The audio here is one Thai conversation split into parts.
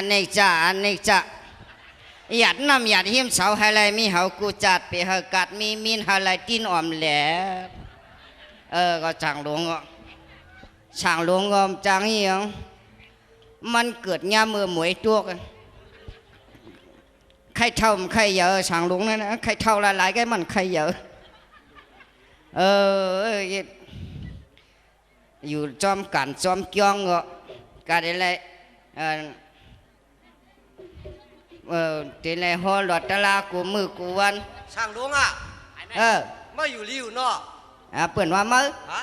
อันนี้จ้าอันนี้จ้าหยัดน้ำหยัดหิมเสาให้ไรมีเหากูจัดไปเหากัดมีมินให้ไรตีนอ่อมแหลก็ช่างหลวงช่างหลวงก็จังเหียงมันเกิดยามือหมวยตัวกันใครเท่าใครเยอะช่างหลวงนั่นนะใครเท่าหลายๆก็มันใครเยอะอยู่จอมกันจอมเกี้ยงก็การอะไรทีไรฮอหลอดตะลากูมือกูวันช่างหลวงมาอยู่ริ้วเนาะเปิ่นว่ามือฮะ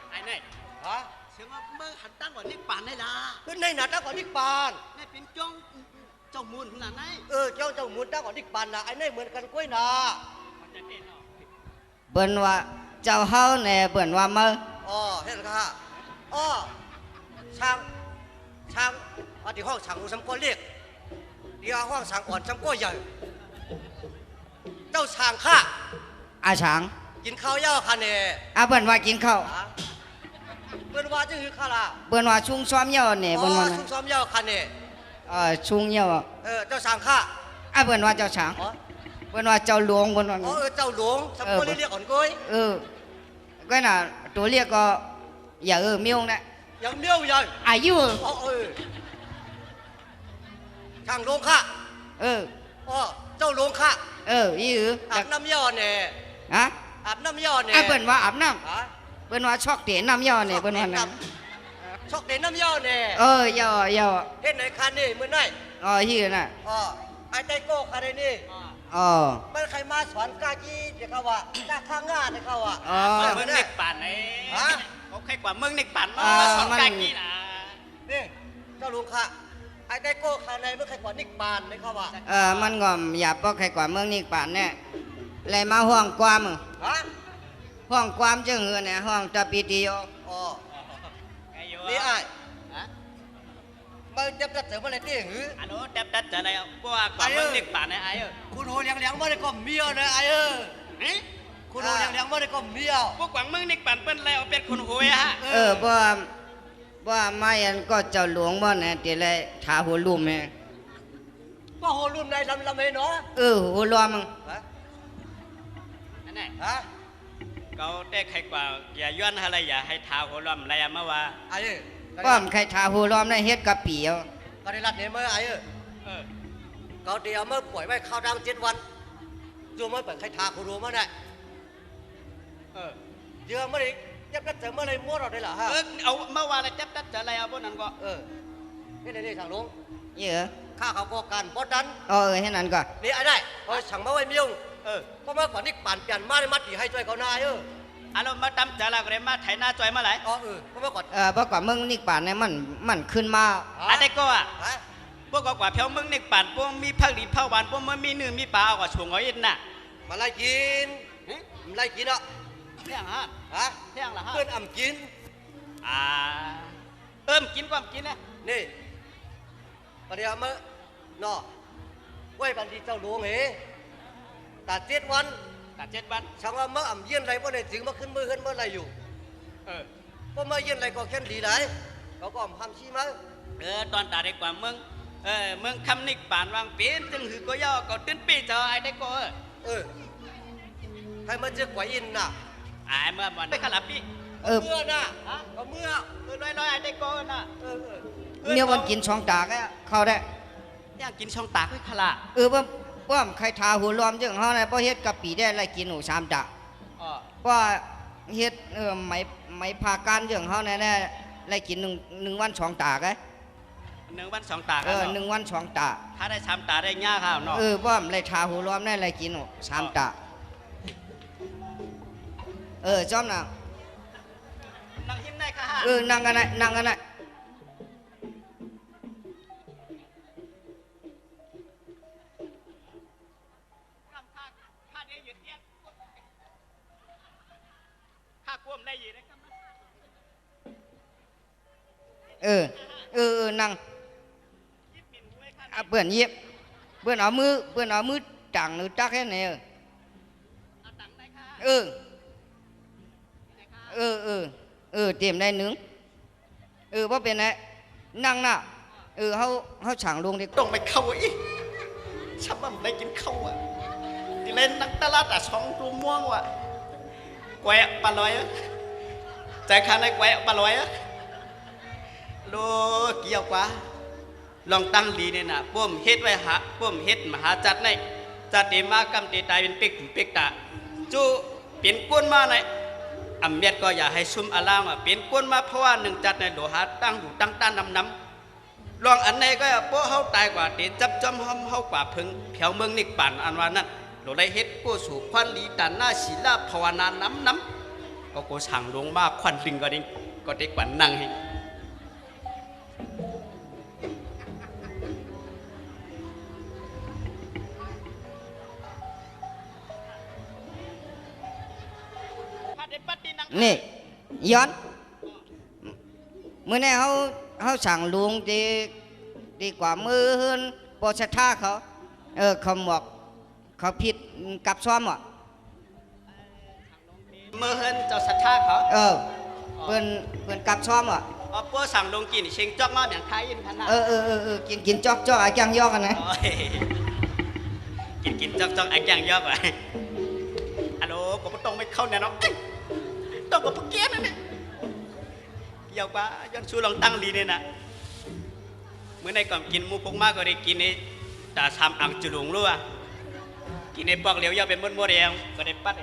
ไอ้นี่ฮะเสียงว่ามือหันตั้งก่อนนิกปานได้ละขึ้นในหน้าตั้งก่อนนิกปานนี่เป็นจ้องเจ้ามูลขนาดไหนเจ้ามูลตั้งก่อนนิกปานนะไอ้นี่เหมือนกันกล้วยนาเปิ่นว่าเจ้าเฮาเนี่ยเปิ่นว่ามือเห็นค่ะช่างที่ห้องช่างสำก้อนเรียกที่ห้องช่างอ่อนสำก้อนใหญ่เจ้าช่างข้าช้างกินข้าวเย้าค่ะเนี่ยเปิ่นว่ากินข้าวเปิ้นว่าจะคือข้าล่ะเปิ้นว่าชุงซ้อมเย้าเนี่ยเปิ้นว่าชุงซ้อมเย้าค่ะเนี่ยชุงเย้าเจ้าช่างข้าเปิ้นว่าเจ้าช้างเปิ้นว่าเจ้าหลวงเปิ้นว่าเจ้าหลวงสำก้อนเรียกอ่อนก้อยก็น่ะตัวเรียกก็อย่าเมียวนะยังเมียวยังอายุช่างหลวงข้าเจ้าหลวงข้ายี่อาบน้ำย่อเนี่ยอาบน้ำย่อเนี่ยเปิ้นว่าอาบน้ำเปิ้นว่าชอกเตะน้ำย่อเนี่ยเปิ้นว่านะชอกเตะน้ำย่อเนี่ยย่อเห็นไหนคันนี่มือไหนยี่น่ะไอ้ไตโก้คันนี่มันใครมาสอนกาจีเดี๋ยวเขาว่ากาข้างงาเดี๋ยวเขาว่ามึงนิกปานไอ้เขาใครกว่ามึงนิกปานมาสอนกาจีนะนี่เจ้าหลวงข้าไอ้ไตโก้คันในมันใครกว่านิกปานเดี๋ยวเขาว่ามันก็อย่าป้อใครกว่าเมืองนิกปานเนี่ยเลยมาห้องความห้องความจึงเนี่ยห้องตะปีติโยนี่ไอ้มาเจ็บจัดเสริมอะไรที่หืออันนู้เจ็บจัดจะอะไรพวกกว่ามึงนิกปานไอ้คุณโหเลี้ยงมาได้ก็เมียนะไอ้คุณโหเลี้ยงมาได้ก็เมียพวกกว่ามึงนิกปานเป็นอะไรเอาเป็นคนโหยฮะบ่ไม่อันก็เจ้าหลวงบ่เนี่ยทีไรถาหัวลุ่มเนี่ยก็หัวลุ่มในลำเนาะหัวล้อมึงอันไหนเขาได้ใครกว่าอย่าย้อนอะไรอย่าให้ท้าหัวล้อมอะไรมาว่าก็ใครถาหัวล้อมได้เฮ็ดกะปีเอาก็ได้รัดเนี่ยเมื่อเขาเดียวเมื่อป่วยไว้ข้าวดัง7 วันจูเมื่อเปิดใครทาคุณรู้มั้ยเนี่ยเยอะเมื่อไรยับยัดเจอเมื่อไรมั่วเราได้หรอฮะเอาเมื่อวานอะไรยับยัดจะอะไรเอาพวกนั้นก็นี่ช่างลุงเยอะข้าเขาก็การบอดันให้นั่นก็นี่ไอ้ได้ช่างมาไว้เมียงเพราะเมื่อก่อนนี่ปั่นเปลี่ยนมาได้มัดที่ให้ช่วยเขานายเรามาทำจะอะไรก็ได้มาไถนาจอยมาไหลเพราะเมื่อก่อนมึงนี่ป่านเนี่ยมันขึ้นมาอะไรก็พวกกว่าเพียวมึงนี่ปั่นพวกมีผักดีผักหวานพวกมันมีเนื้อมีปลาก็ช่วงเอาอินน่ะมาไล่กินไล่กินอ่ะเที่ยงฮะเที่ยงละฮะเพื่อนอ่ำกินกินความกินนะนี่ประเดี๋ยวเมื่อเนาะไว้บันทีเจ้าหลวงเหตัด7 วันช่างว่าเมื่ออ่ำเยี่ยนไรเมื่อไหร่ถึงมาขึ้นเมื่อขึ้นเมื่อไรอยู่เพราะเมื่อเยี่ยนไรก็แค่ดีไหนเขาก็อ่ำคำชี้มั้งตอนตาได้กว่ามึงคำนิกป่านวางปีนจึงหือก็ย่อก็ตื้นปีเจอไอ้ได้ก็ใครมาเจอกว่าอินน่ะเมื่อวันได้ขลับปีเมื่อน่ะก็เมื่อน้อยไอ้ได้ก็น่ะเนี่ยวันกินช่องตากเข้าได้ย่างกินช่องตากไว้ขลับว่าใครทาหัวล้อมจังเขาเนี่ยเพราะเฮ็ดกะปีได้ไรกินหนู3 ตาว่าเฮ็ดไม่พาการจังเขาเนี่ยไรกิน1 วัน 2 ตา1 วัน 2 ตา1 วัน 2 ตาถ้าได้3 ตาได้ง่าข้าวเนาะว่าไรทาหัวล้อมได้ไรกินหนู3 ตาจอมนะนั่งหิ้มได้ค่ะนั่งกันได้นั่งเพื่อนเย็บเพื่อนเอามือจังหรือจักแค่ไหนเตรียมได้1ว่าเป็นไง นั่งน่ะเขาฉางลงดิ ต้องไปเข้าอีกฉันว่าไม่ได้กินข้าวอ่ะที่เล่นนักตลาดอ่ะช่องตัวม่วงว่ะแกวะปลาลอยอ่ะใจขาในแกวะปลาลอยอ่ะโลเกี่ยวกว่าลองตั้งดีเนี่ยนะป้มเฮ็ดไว้หาป้มเฮ็ดมหาจัดในจัดเดมากำเดตายเป็นเป๊กถึงเป๊กตาจูเปลี่ยนก้นมาในอำเมียดก็อย่าให้ซุ่มอารามอ่ะเปลี่ยนก้นมาเพราะว่าหนึ่งจัดในโลหะตั้งอยู่ตั้งต้านน้ำลองอันไหนก็พวกเขาตายกว่าเตจับจอมห้อมเขากว่าพึงแถวเมืองนิกป่านอันว่านั้นเราได้เฮ็ดกู้สู่ควันลีดันหน้าศีลาภาวนาน้ำก็โกสั่งลงมาควันลิงก็ดิ้งก็ได้กว่านั่งให้นี่ย้อนมื้อนี้เขาสั่งลุงดีกว่ามือเฮือนปอชะท่าเขาเขาหมอกเขาผิดกับซ้อมอ่ะ เมื่อเฮินเจ้าศรัทธาเขา เปิ้นกับซ้อมอ่ะ เอาพวกสั่งลงกินเชงจอกมาอย่างไทยยินพันนะ กินจอกไอ้แกงยอกกันนะ กินจอกไอ้แกงยอกอ่ะฮัลโหลก็ไม่ต้องไม่เข้าเนี่ยเนาะต้องกับพวกเกี้ยนั่นเนี่ยเกี่ยวกับย้อนชูลองตั้งดีเนี่ยนะเมื่อในก่อนกินมูพกมากก็ได้กินในตาทำอ่างจุลุงรู้อ่ะกินในปอกเหลียวยาวเป็นมดเรียงก็ได้ปัด